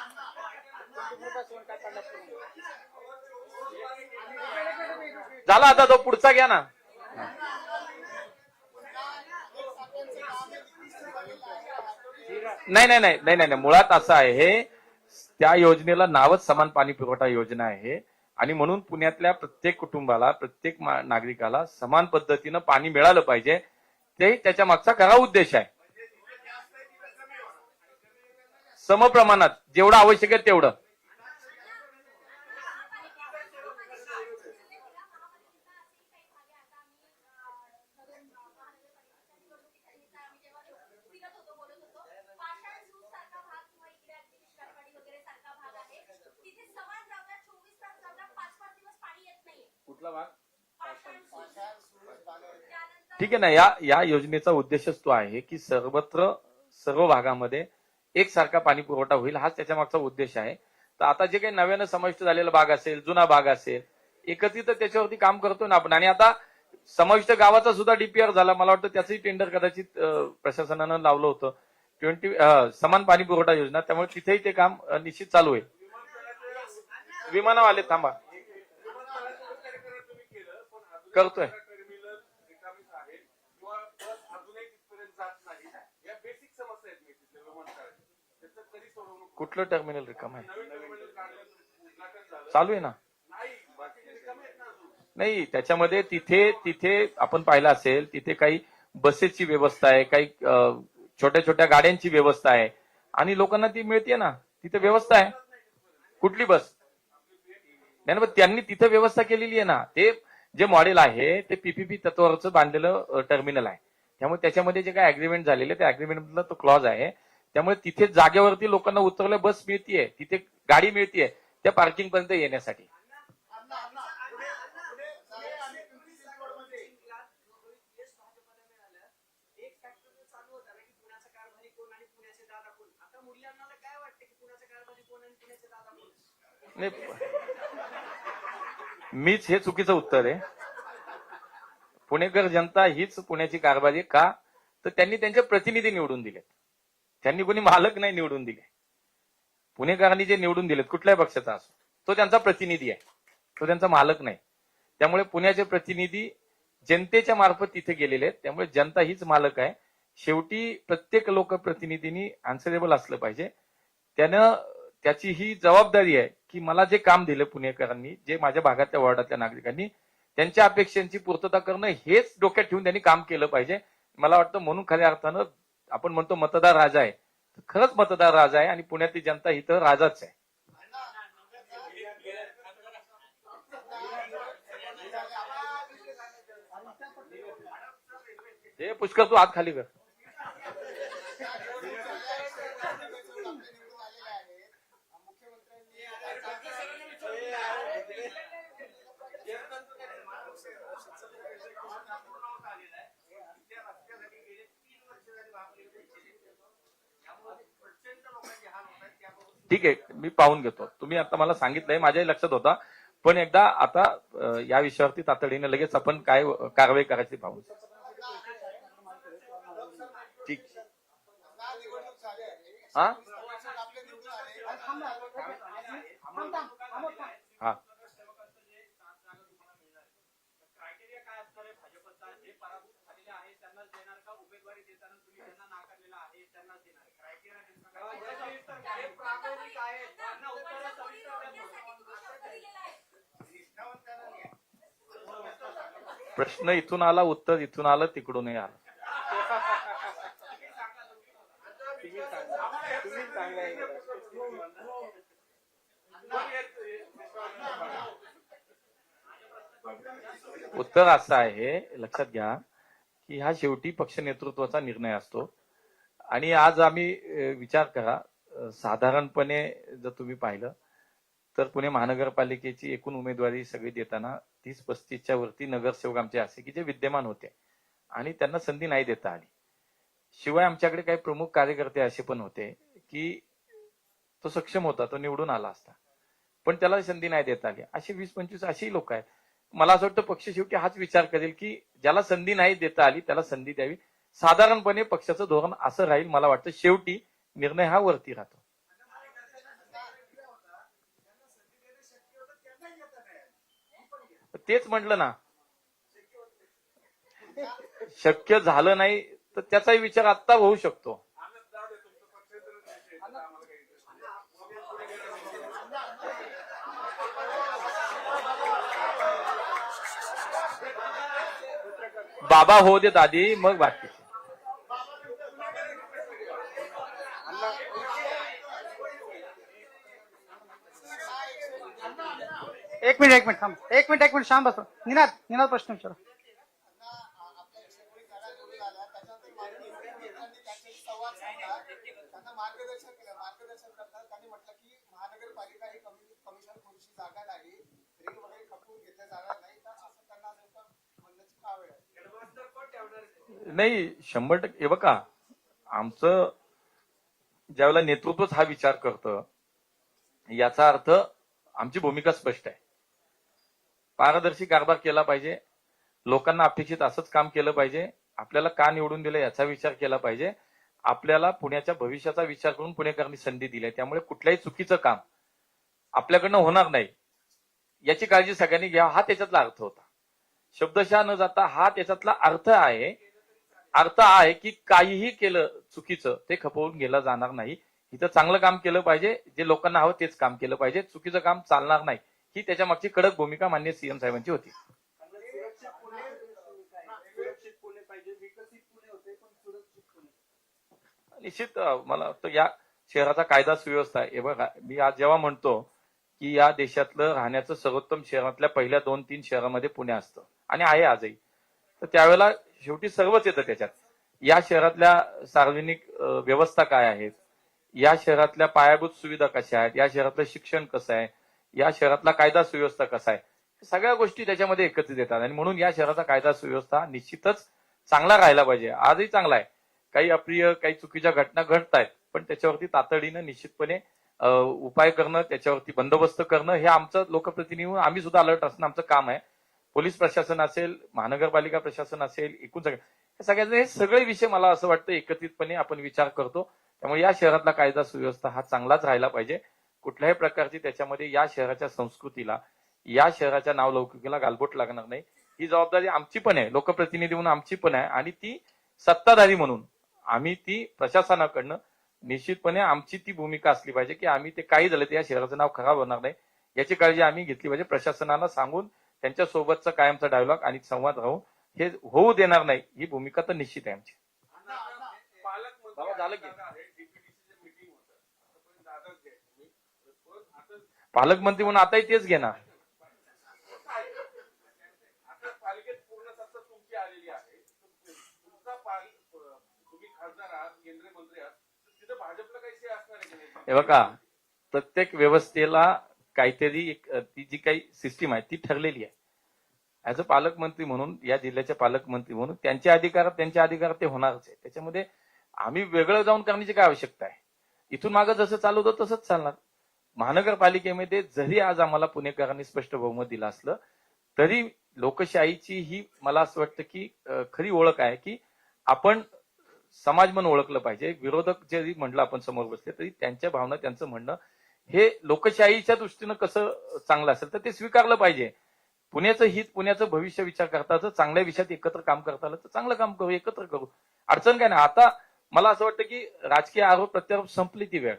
झाला, आता तो पुढचा घ्या ना. नाही, मुळात असं आहे, हे त्या योजनेला नावच समान पाणी पुरवठा योजना आहे आणि म्हणून पुण्यातल्या प्रत्येक कुटुंबाला, प्रत्येक नागरिकाला समान पद्धतीनं पाणी मिळालं पाहिजे, ते त्याच्या मागचा खरा उद्देश आहे. समप्रमाणात जेवढं आवश्यक आहे तेवढं. कुठला भाग? ठीक आहे ना. या योजनेचा उद्देशच तो आहे की सर्वत्र, सर्व भागामध्ये एकसारखा पाणी पुरवठा होईल, हाच त्याच्या मागचा उद्देश आहे. तर आता जे काही नव्यानं समाविष्ट झालेला भाग असेल, जुना भाग असेल, एकत्रित त्याच्यावरती काम करतो ना आपण. आणि आता समाविष्ट गावाचा सुद्धा डीपीआर झाला. मला वाटतं त्याचंही टेंडर कदाचित प्रशासनानं लावलं होतं, 20 समान पाणी पुरवठा योजना. त्यामुळे तिथेही ते काम निश्चित चालू आहे. विमानावाले थांबा, करतोय. कुठलं टर्मिनल रिकाम आहे? चालू आहे ना. नाही, त्याच्यामध्ये तिथे आपण पाहिलं असेल, तिथे काही बसेसची व्यवस्था आहे, काही छोट्या छोट्या गाड्यांची व्यवस्था आहे आणि लोकांना ती मिळते ना. तिथे व्यवस्था आहे. कुठली बस? नाही, त्यांनी तिथे व्यवस्था केलेली आहे ना. ते जे मॉडेल आहे ते पीपीपी तत्वावरच बांधलेलं टर्मिनल आहे. त्यामुळे त्याच्यामध्ये जे काही अग्रीमेंट झालेले, त्या अग्रीमेंटमधला तो क्लॉज आहे. त्यामुळे तिथे जागेवरती लोकांना उतरवल्या बस मिळतीये, तिथे गाडी मिळतीये त्या पार्किंग पर्यंत येण्यासाठी. मीच हे चुकीचं उत्तर आहे. पुणेकर जनता हीच पुण्याची कारभारी का? तर त्यांनी त्यांचे प्रतिनिधी निवडून दिलेत. त्यांनी कोणी मालक नाही निवडून दिले. पुणेकरांनी जे निवडून दिलेत, कुठल्याही पक्षाचा असो, तो त्यांचा प्रतिनिधी आहे, तो त्यांचा मालक नाही. त्यामुळे पुण्याचे प्रतिनिधी जनतेच्या मार्फत तिथे गेलेले आहेत. त्यामुळे जनता हीच मालक आहे. शेवटी प्रत्येक लोकप्रतिनिधींनी आन्सरेबल असलं पाहिजे. त्यानं त्याची ही जबाबदारी आहे की मला जे काम दिलं पुणेकरांनी, जे माझ्या भागातल्या वॉर्डातल्या नागरिकांनी, त्यांच्या अपेक्षांची पूर्तता करणं हेच डोक्यात ठेवून त्यांनी काम केलं पाहिजे. मला वाटतं म्हणून खऱ्या अर्थानं आपण म्हणतो मतदार राजा आहे, खरंच मतदार राजा आहे आणि पुण्यातली जनता ही तर राजाच आहे. हे पुष्कर, तू हात खाली कर. ठीक आहे, मी पाहून घेतो. तुम्ही आता मला सांगितलंय, माझ्याही लक्षात होता, पण एकदा आता या विषयावरती तातडीने लगेच आपण काय कारवाई करायची पाहू. ठीक. हा हा
पराभूत झालेले आहेत त्यांनाच देणार का उमेदवारी देताना तुम्ही त्यांना नाकारलेला आहे त्यांनाच देणार क्रायटेरिया प्रामाणिक आहे त्यांना उत्तर
प्रश्न इथून आला, उत्तर इथून आलं, तिकडूनही आलं. उत्तर असं आहे, लक्षात घ्या की हा शेवटी पक्ष नेतृत्वाचा निर्णय असतो. आणि आज आम्ही विचार करा, साधारणपणे जर तुम्ही पाहिलं तर पुणे महानगरपालिकेची एकूण उमेदवारी सगळी देताना 30-35च्या वरती नगरसेवक आमचे असे की जे विद्यमान होते आणि त्यांना संधी नाही देता आली. शिवाय आमच्याकडे काही प्रमुख कार्यकर्ते असे पण होते की तो सक्षम होता, तो निवडून आला असता, पण त्याला संधी नाही देता आली. असे 20-25 असेही लोक आहेत. मला असं वाटतं पक्ष शेवटी हाच विचार करेल की ज्याला संधी नाही देता आली त्याला संधी द्यावी. साधारणपणे पक्षाचं धोरण असं राहील. मला वाटतं शेवटी निर्णय हा वरती राहतो. तेच म्हटलं ना, शक्य झालं नाही तर त्याचाही विचार आता होऊ शकतो. बाबा होऊ देत आधी, मग बाकी.
एक मिनिट थांब. एक मिनिट शांत बस. निनाद प्रश्न विचारा.
मार्गदर्शन करतात. त्यांनी म्हटलं की महानगरपालिका ही कमिशनर खुर्ची जागा नाही, रेल वगैरे खपवून घेतल्या जाणार नाही, तर असं त्यांना म्हणण्याची का वेळ आहे?
नाही, 100%. हे बघा, आमचं ज्यावेळेला नेतृत्वच हा विचार करतं याचा अर्थ आमची भूमिका स्पष्ट आहे. पारदर्शी कारभार केला पाहिजे, लोकांना अपेक्षित असंच काम केलं पाहिजे, आपल्याला का निवडून दिलं याचा विचार केला पाहिजे, आपल्याला पुण्याच्या भविष्याचा विचार करून पुणेकरांनी संधी दिली, त्यामुळे कुठल्याही चुकीचं काम आपल्याकडनं होणार नाही याची काळजी सगळ्यांनी घ्या. हा त्याच्यातला अर्थ होता. शब्दशः न जाता हा त्याच्यातला अर्थ आहे की काहीही केलं चुकीचं ते खपवून गेलं जाणार नाही. इथं चांगलं काम केलं पाहिजे, जे लोकांना हवं तेच काम केलं पाहिजे, चुकीचं काम चालणार नाही, ही त्याच्या मागची कडक भूमिका माननीय सीएम साहेबांची होती. निश्चित मला वाटतं या शहराचा कायदा सुव्यवस्था आहे. बघा, मी आज जेव्हा म्हणतो की या देशातलं राहण्याचं सर्वोत्तम शहरातल्या पहिल्या 2-3 शहरामध्ये पुणे असतं आणि आहे आजही, तर त्यावेळेला शेवटी सर्वच येतं त्याच्यात. या शहरातल्या सार्वजनिक व्यवस्था काय आहेत, या शहरातल्या पायाभूत सुविधा कशा आहेत, या शहरातलं शिक्षण कसं आहे, या शहरातला कायदा सुव्यवस्था कसा आहे, सगळ्या गोष्टी त्याच्यामध्ये एकत्रित येतात. आणि म्हणून या शहराचा कायदा सुव्यवस्था निश्चितच चांगला राहायला पाहिजे. आजही चांगला आहे. काही अप्रिय, काही चुकीच्या घटना घडत आहेत, पण त्याच्यावरती तातडीनं निश्चितपणे उपाय करणं, त्याच्यावरती बंदोबस्त करणं हे आमचं लोकप्रतिनिधी म्हणून आम्ही सुद्धा अलर्ट असणं आमचं काम आहे. पोलीस प्रशासन असेल, महानगरपालिका प्रशासन असेल, एकूण सगळ्यांचे हे सगळे विषय मला असं वाटतं एकत्रितपणे आपण विचार करतो. त्यामुळे या शहरातला कायदा सुव्यवस्था हा चांगलाच राहिला पाहिजे. कुठल्याही प्रकारची त्याच्यामध्ये या शहराच्या संस्कृतीला, या शहराच्या नावलौकिकीला गालबोट लागणार नाही. ही जबाबदारी आमची पण आहे, लोकप्रतिनिधी म्हणून आमची पण आहे, आणि ती सत्ताधारी म्हणून आम्ही ती प्रशासनाकडनं निश्चितपणे आमची ती भूमिका असली पाहिजे की आम्ही ते काही झालं तर या शहराचं नाव खराब होणार नाही याची काळजी आम्ही घेतली पाहिजे. प्रशासनाला सांगून त्यांच्या सोबतचा कायमचा डायलॉग आणि संवाद राहून हे होऊ देणार नाही, ही भूमिका तर निश्चित आहे आमची. झालं की पालकमंत्री म्हणून आताही तेच घेणार. हे बघा, प्रत्येक व्यवस्थेला काहीतरी ती जी काही सिस्टीम आहे ती ठरलेली आहे. ऍज अ पालकमंत्री म्हणून, या जिल्ह्याचे पालकमंत्री म्हणून त्यांचे अधिकार ते होणारच आहे. त्याच्यामध्ये आम्ही वेगळं जाऊन करण्याची काय आवश्यकता आहे. इथून मागं जसं चालू होतं तसंच चालणार. महानगरपालिकेमध्ये जरी आज आम्हाला पुणेकरांनी स्पष्ट बहुमत दिलं असलं तरी लोकशाहीची ही मला असं वाटतं की खरी ओळख आहे की आपण समाज म्हणून ओळखलं पाहिजे. विरोधक जरी म्हणलं आपण समोर बसले तरी त्यांच्या भावना, त्यांचं म्हणणं हे लोकशाहीच्या दृष्टीनं कसं चांगलं असेल तर ते स्वीकारलं पाहिजे. पुण्याचं हित, पुण्याचं भविष्य विचार करता जर चांगल्या विषयात एकत्र काम करता आलं तर चांगलं काम करू, एकत्र करू. अडचण काय नाही. आता मला असं वाटतं की राजकीय आरोप प्रत्यारोप संपली ती वेळ.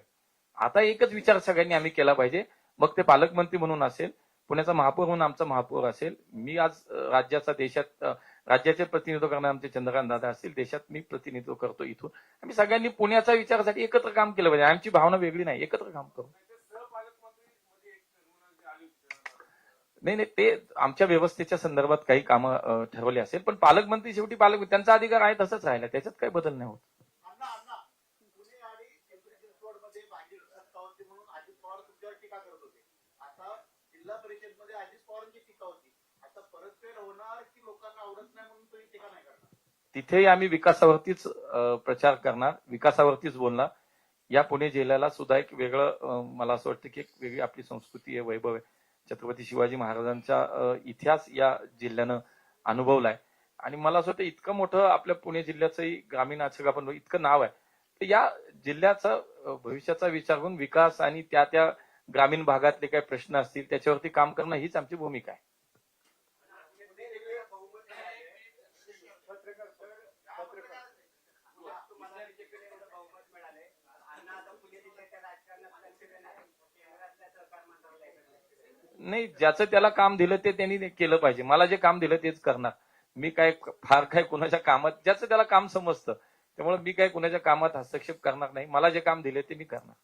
आता एकच विचार सगळ्यांनी आम्ही केला पाहिजे. मग ते पालकमंत्री म्हणून असेल, पुण्याचा महापौर म्हणून आमचा महापौर असेल, मी आज राज्याचा देशात राज्याचे प्रतिनिधित्व करणारे आमचे चंद्रकांत दादा असतील, देशात मी प्रतिनिधित्व करतो इथून. आम्ही सगळ्यांनी पुण्याचा विचारासाठी एकत्र काम केलं पाहिजे. आमची भावना वेगळी नाही, एकत्र काम करू. नाही नाही, ते आमच्या व्यवस्थेच्या संदर्भात काही कामं ठरवली असेल, पण पालकमंत्री शेवटी पालक, त्यांचा अधिकार आहे तसंच राहिला, त्याच्यात काही बदल नाही होत.
अण्णा पुणे आणि पिंपरी चिंचवडमध्ये भाजी सत्ता होती म्हणून अजित पवार तुमच्यावर टीका करत होते. आता जिल्हा परिषदमध्ये अजित पवारांची टीका होती. आता परतफेड होणार की लोकांना आवडत नाही म्हणून तुम्ही टीका नाही करणार?
तिथेही आम्ही विकासावरतीच प्रचार करणार, विकासावरतीच बोलणार. या पुणे जिल्ह्याला सुद्धा एक वेगळं मला असं वाटतं की एक वेगळी आपली संस्कृती आहे, वैभव आहे. छत्रपती शिवाजी महाराजांचा इतिहास या जिल्ह्यानं अनुभवलाय आणि मला असं वाटतं इतकं मोठं आपल्या पुणे जिल्ह्याचंही ग्रामीण आचक आपण इतकं नाव आहे, तर या जिल्ह्याचा भविष्याचा विचार करून विकास आणि त्या त्या ग्रामीण भागातले काही प्रश्न असतील त्याच्यावरती काम करणं हीच आमची भूमिका आहे. नाही, ज्याचं त्याला काम दिलं ते त्यांनी केलं पाहिजे. मला जे काम दिलं तेच करणार. मी काय फार काय कुणाच्या कामात, ज्याचं त्याला काम समजतं, त्यामुळे मी काय कुणाच्या कामात हस्तक्षेप करणार नाही. मला जे काम दिले ते मी करणार.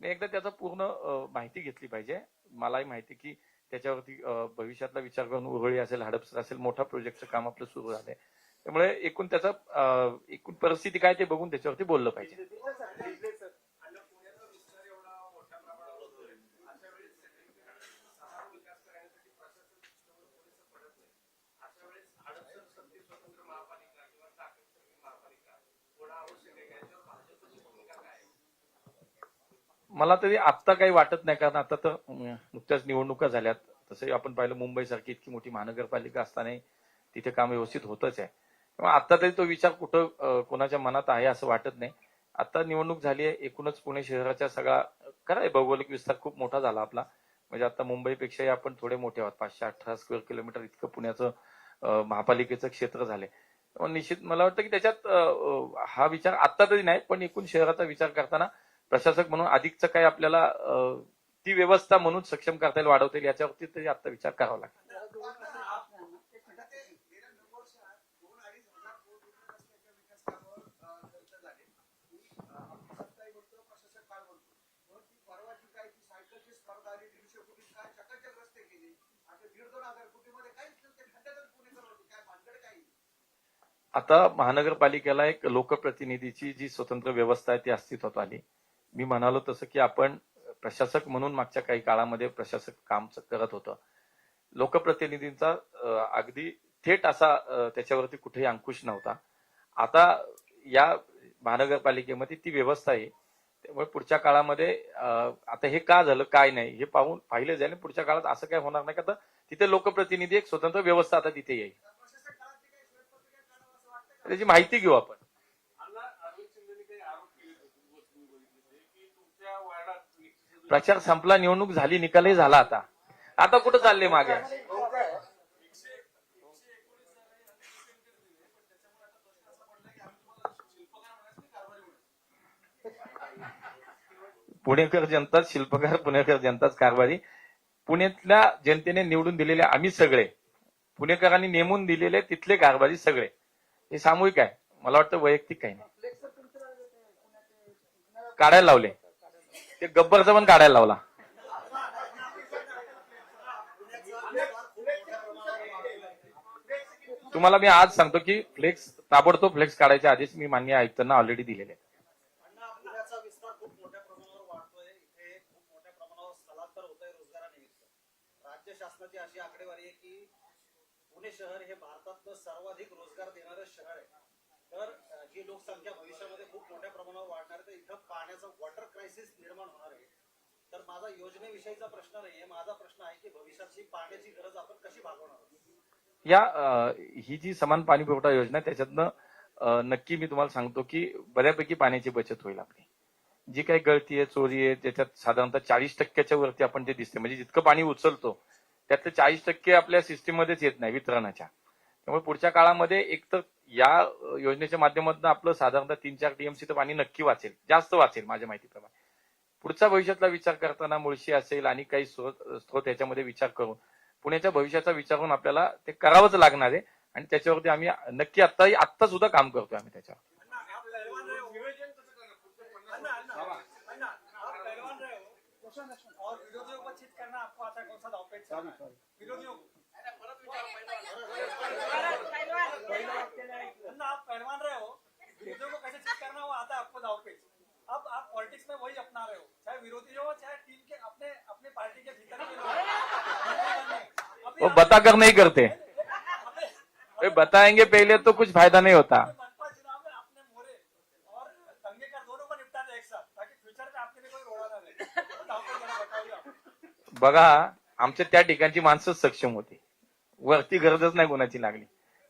एकदा त्याचा पूर्ण माहिती घेतली पाहिजे. मलाही माहिती की त्याच्यावरती भविष्यातला विचार करून उरळी असेल, हडपसर असेल, मोठा प्रोजेक्टचं काम आपलं सुरू झालंय. त्यामुळे एकूण त्याचा एकूण परिस्थिती काय ते बघून त्याच्यावरती बोललं पाहिजे. मला तरी आत्ता काही वाटत नाही, कारण आता तर नुकत्याच निवडणुका झाल्यात. तसंही आपण पाहिलं मुंबई सारखी इतकी मोठी महानगरपालिका असताना तिथे काम व्यवस्थित होतच आहे. त्यामुळे आता तरी तो विचार कुठं कोणाच्या मनात आहे असं वाटत नाही. आता निवडणूक झाली आहे, एकूणच पुणे शहराच्या सगळा काय भौगोलिक विस्तार खूप मोठा झाला आपला. म्हणजे आता मुंबईपेक्षाही आपण थोडे मोठे आहोत. 518 स्क्वेअर किलोमीटर इतकं पुण्याचं महापालिकेचं क्षेत्र झालंय. त्यामुळे निश्चित मला वाटतं की त्याच्यात हा विचार आत्ता तरी नाही, पण एकूण शहराचा विचार करताना प्रशासक म्हणून अधिकचं काय आपल्याला ती व्यवस्था म्हणून सक्षम करता येईल, वाढवता येईल याच्यावरती तरी आता विचार करावा लागेल. आता महानगरपालिकेला एक लोकप्रतिनिधीची जी स्वतंत्र व्यवस्था आहे ती अस्तित्वात आली. मी म्हणालो तसं की आपण प्रशासक म्हणून मागच्या काही काळामध्ये प्रशासक काम करत होतं. लोकप्रतिनिधींचा अगदी थेट असा त्याच्यावरती कुठेही अंकुश नव्हता. आता या महानगरपालिकेमध्ये ती व्यवस्था आहे. त्यामुळे पुढच्या काळामध्ये आता हे का झालं काय नाही हे पाहिलं जाईल. पुढच्या काळात असं काय होणार नाही का, तर तिथे लोकप्रतिनिधी एक स्वतंत्र व्यवस्था आता तिथे येईल. त्याची माहिती घेऊ आपण. प्रचार संपला, निवडणूक झाली, निकालही झाला. आता कुठं चालले मागे? पुणेकर जनताच शिल्पकार, पुणेकर जनताच कारभारी. पुण्यातल्या जनतेने निवडून दिलेले आम्ही सगळे, पुणेकरांनी नेमून दिलेले तिथले कारभारी सगळे. हे सामूहिक आहे. मला वाटतं वैयक्तिक काही नाही. काढायला लावले ते, गब्बरचं पण काढायला लावला. तुम्हाला मी आज सांगतो की फ्लेक्स, ताबडतोब फ्लेक्स काढायचे आदेश मी माननीय आयुक्तांना ऑलरेडी दिलेले.
पुण्याचा विस्तार खूप मोठ्या प्रमाणावर वाढतोय. इथे खूप मोठ्या प्रमाणावर स्थलांतर होत आहे रोजगारानिमित्त. राज्य शासनाची अशी आकडेवारी आहे की पुणे शहर हे भारतातलं सर्वाधिक रोजगार देणारं शहर आहे. तर ही लोकसंख्या भविष्यामध्ये खूप मोठ्या प्रमाणावर वाढणार आहे. तर इथं पाण्याचा वॉटर क्रायसिस निर्माण होणार आहे. तर माझा योजनेविषयीचा प्रश्न नाहीये, माझा प्रश्न आहे की भविष्याची पाण्याची गरज आपण कशी भागवणार आहोत?
ही जी समान पाणी पुरवठा योजना आहे, त्याच्यातनं नक्की मी तुम्हाला सांगतो की बऱ्यापैकी पाण्याची बचत होईल आपली. जी काही गळती आहे, चोरी आहे, त्याच्यात साधारणतः 40% वरती आपण ते दिसते. म्हणजे जितकं पाणी उचलतो त्यातले 40% आपल्या सिस्टीम मध्येच येत नाही वितरणाच्या. त्यामुळे पुढच्या काळामध्ये एक तर या योजनेच्या माध्यमातून आपलं साधारणतः 3-4 टीएमसी तर पाणी नक्की वाचेल, जास्त वाचेल माझ्या माहितीप्रमाणे. पुढच्या भविष्यातला विचार करताना मुळशी असेल आणि काही स्रोत याच्यामध्ये विचार करून पुण्याच्या भविष्याचा विचार करून आपल्याला ते करावंच लागणार आहे आणि त्याच्यावरती आम्ही नक्की आत्ता सुद्धा काम करतोय आम्ही त्याच्यावर.
और विरोधियों को चित करना आपको आता है कौन सा दावपेच है? विरोधियों को अन्ना, आप पहलवान रहे हो, विरोधियों को कैसे चित करना वो आता है आपको दावपेच. अब आप पॉलिटिक्स में वही अपना रहे हो, चाहे विरोधी हो चाहे टीम के अपने अपने पार्टी के भीतर के लोग.
वो बता कर नहीं करते, वे बताएंगे पहले तो कुछ फायदा नहीं होता.
मनपा चुनाव में आपने मोरे और दंगेकर दोनों को निपटा दे एक साथ, ताकि फ्यूचर में आपके लिए कोई रोड़ा ना रहे. दावपेच जरा बताइए आप.
बघा, आमच्या त्या ठिकाणची माणसंच सक्षम होती, वरती गरजच नाही कोणाची लागली.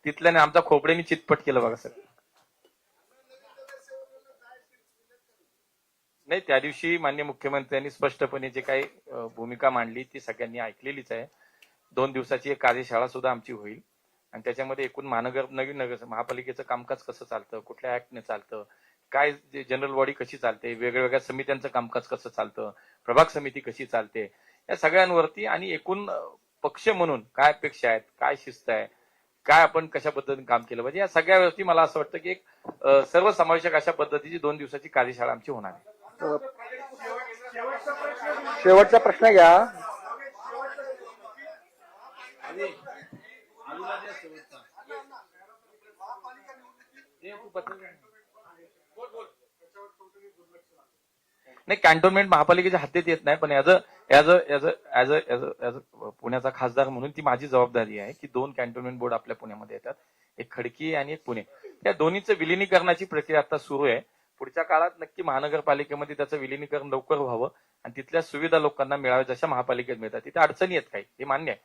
तिथल्याने आमचा खोपड्याने चितपट केलं बघा सर. नाही, त्या दिवशी माननीय मुख्यमंत्र्यांनी स्पष्टपणे जे काही भूमिका मांडली ती सगळ्यांनी ऐकलेलीच आहे. 2 दिवसाची एक कार्यशाळा सुद्धा आमची होईल आणि त्याच्यामध्ये एकूण नवीन नगर महापालिकेचं कामकाज कसं चालतं, कुठल्या ऍक्टने चालतं, काय जनरल बॉडी कशी चालते, वेगवेगळ्या समित्यांचं कामकाज कसं चालतं, प्रभाग समिती कशी चालते, या सगळ्यांवरती आणि एकूण पक्ष म्हणून काय अपेक्षा आहेत, काय शिस्त आहे, काय आपण कशा पद्धतीने काम केलं पाहिजे, या सगळ्यावरती मला असं वाटतं की एक सर्वसमावेशक अशा पद्धतीची 2 दिवसाची कार्यशाळा आमची होणार आहे.
शेवटचा प्रश्न घ्या.
नाही, कॅन्टोन्मेंट महापालिकेच्या हद्दीत येत नाही, पण ऍज अ पुण्याचा खासदार म्हणून ती माझी जबाबदारी आहे की 2 कॅन्टोन्मेंट बोर्ड आपल्या पुण्यामध्ये येतात, एक खडकी आणि एक पुणे. या दोन्हीचं विलिनीकरणाची प्रक्रिया आता सुरू आहे. पुढच्या काळात नक्की महानगरपालिकेमध्ये त्याचं विलिनीकरण लवकर व्हावं आणि तिथल्या सुविधा लोकांना मिळाव्या जशा महापालिकेत मिळतात. तिथे अडचणी आहेत काही, हे मान्य आहे,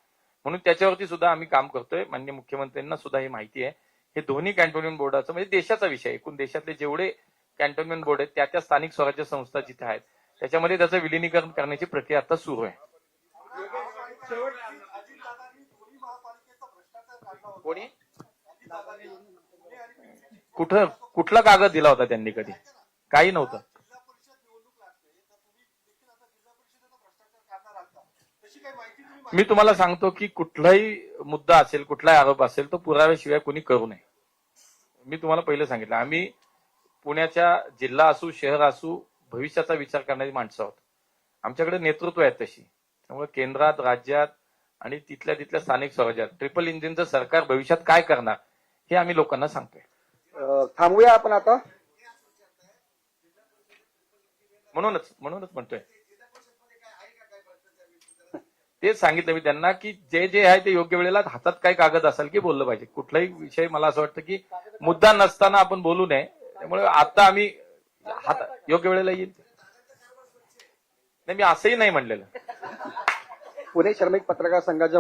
म्हणून त्याच्यावरती सुद्धा आम्ही काम करतोय. माननीय मुख्यमंत्र्यांना सुद्धा ही माहिती आहे. हे दोन्ही कॅन्टोन्मेंट बोर्डाचं म्हणजे देशाचा विषय, एकूण देशातले जेवढे कॅन्टोन्मेंट बोर्ड आहेत त्या स्थानिक स्वराज्य संस्था जिथे आहेत त्याच्यामध्ये त्याचं विलिनीकरण करण्याची प्रक्रिया आता सुरू आहे. कोणी कुठला कागद दिला होता त्यांनी? कधी काही नव्हतं. मी तुम्हाला सांगतो की कुठलाही मुद्दा असेल, कुठलाही आरोप असेल तो पुराव्याशिवाय कोणी करू नये. मी तुम्हाला पहिलं सांगितलं, आम्ही पुण्याच्या जिल्हा असू शहर असू भविष्याचा विचार करणारी माणसं आहोत. आमच्याकडे नेतृत्व आहे तशी. त्यामुळे केंद्रात, राज्यात आणि तिथल्या स्थानिक स्वराज्यात ट्रिपल इंजिनचं सरकार भविष्यात काय करणार हे आम्ही लोकांना सांगतोय.
थांबूया आपण आता.
म्हणूनच म्हणतोय, तेच सांगितलं मी त्यांना की जे आहे ते योग्य वेळेला हातात काय कागद असेल की बोललं पाहिजे. कुठलाही विषय मला असं वाटतं की मुद्दा नसताना आपण बोलू नये. त्यामुळे आता आम्ही योग्य वेळेला येईल. नाही, मी असंही नाही म्हणलेलं.
पुणे श्रमिक पत्रकार संघाच्या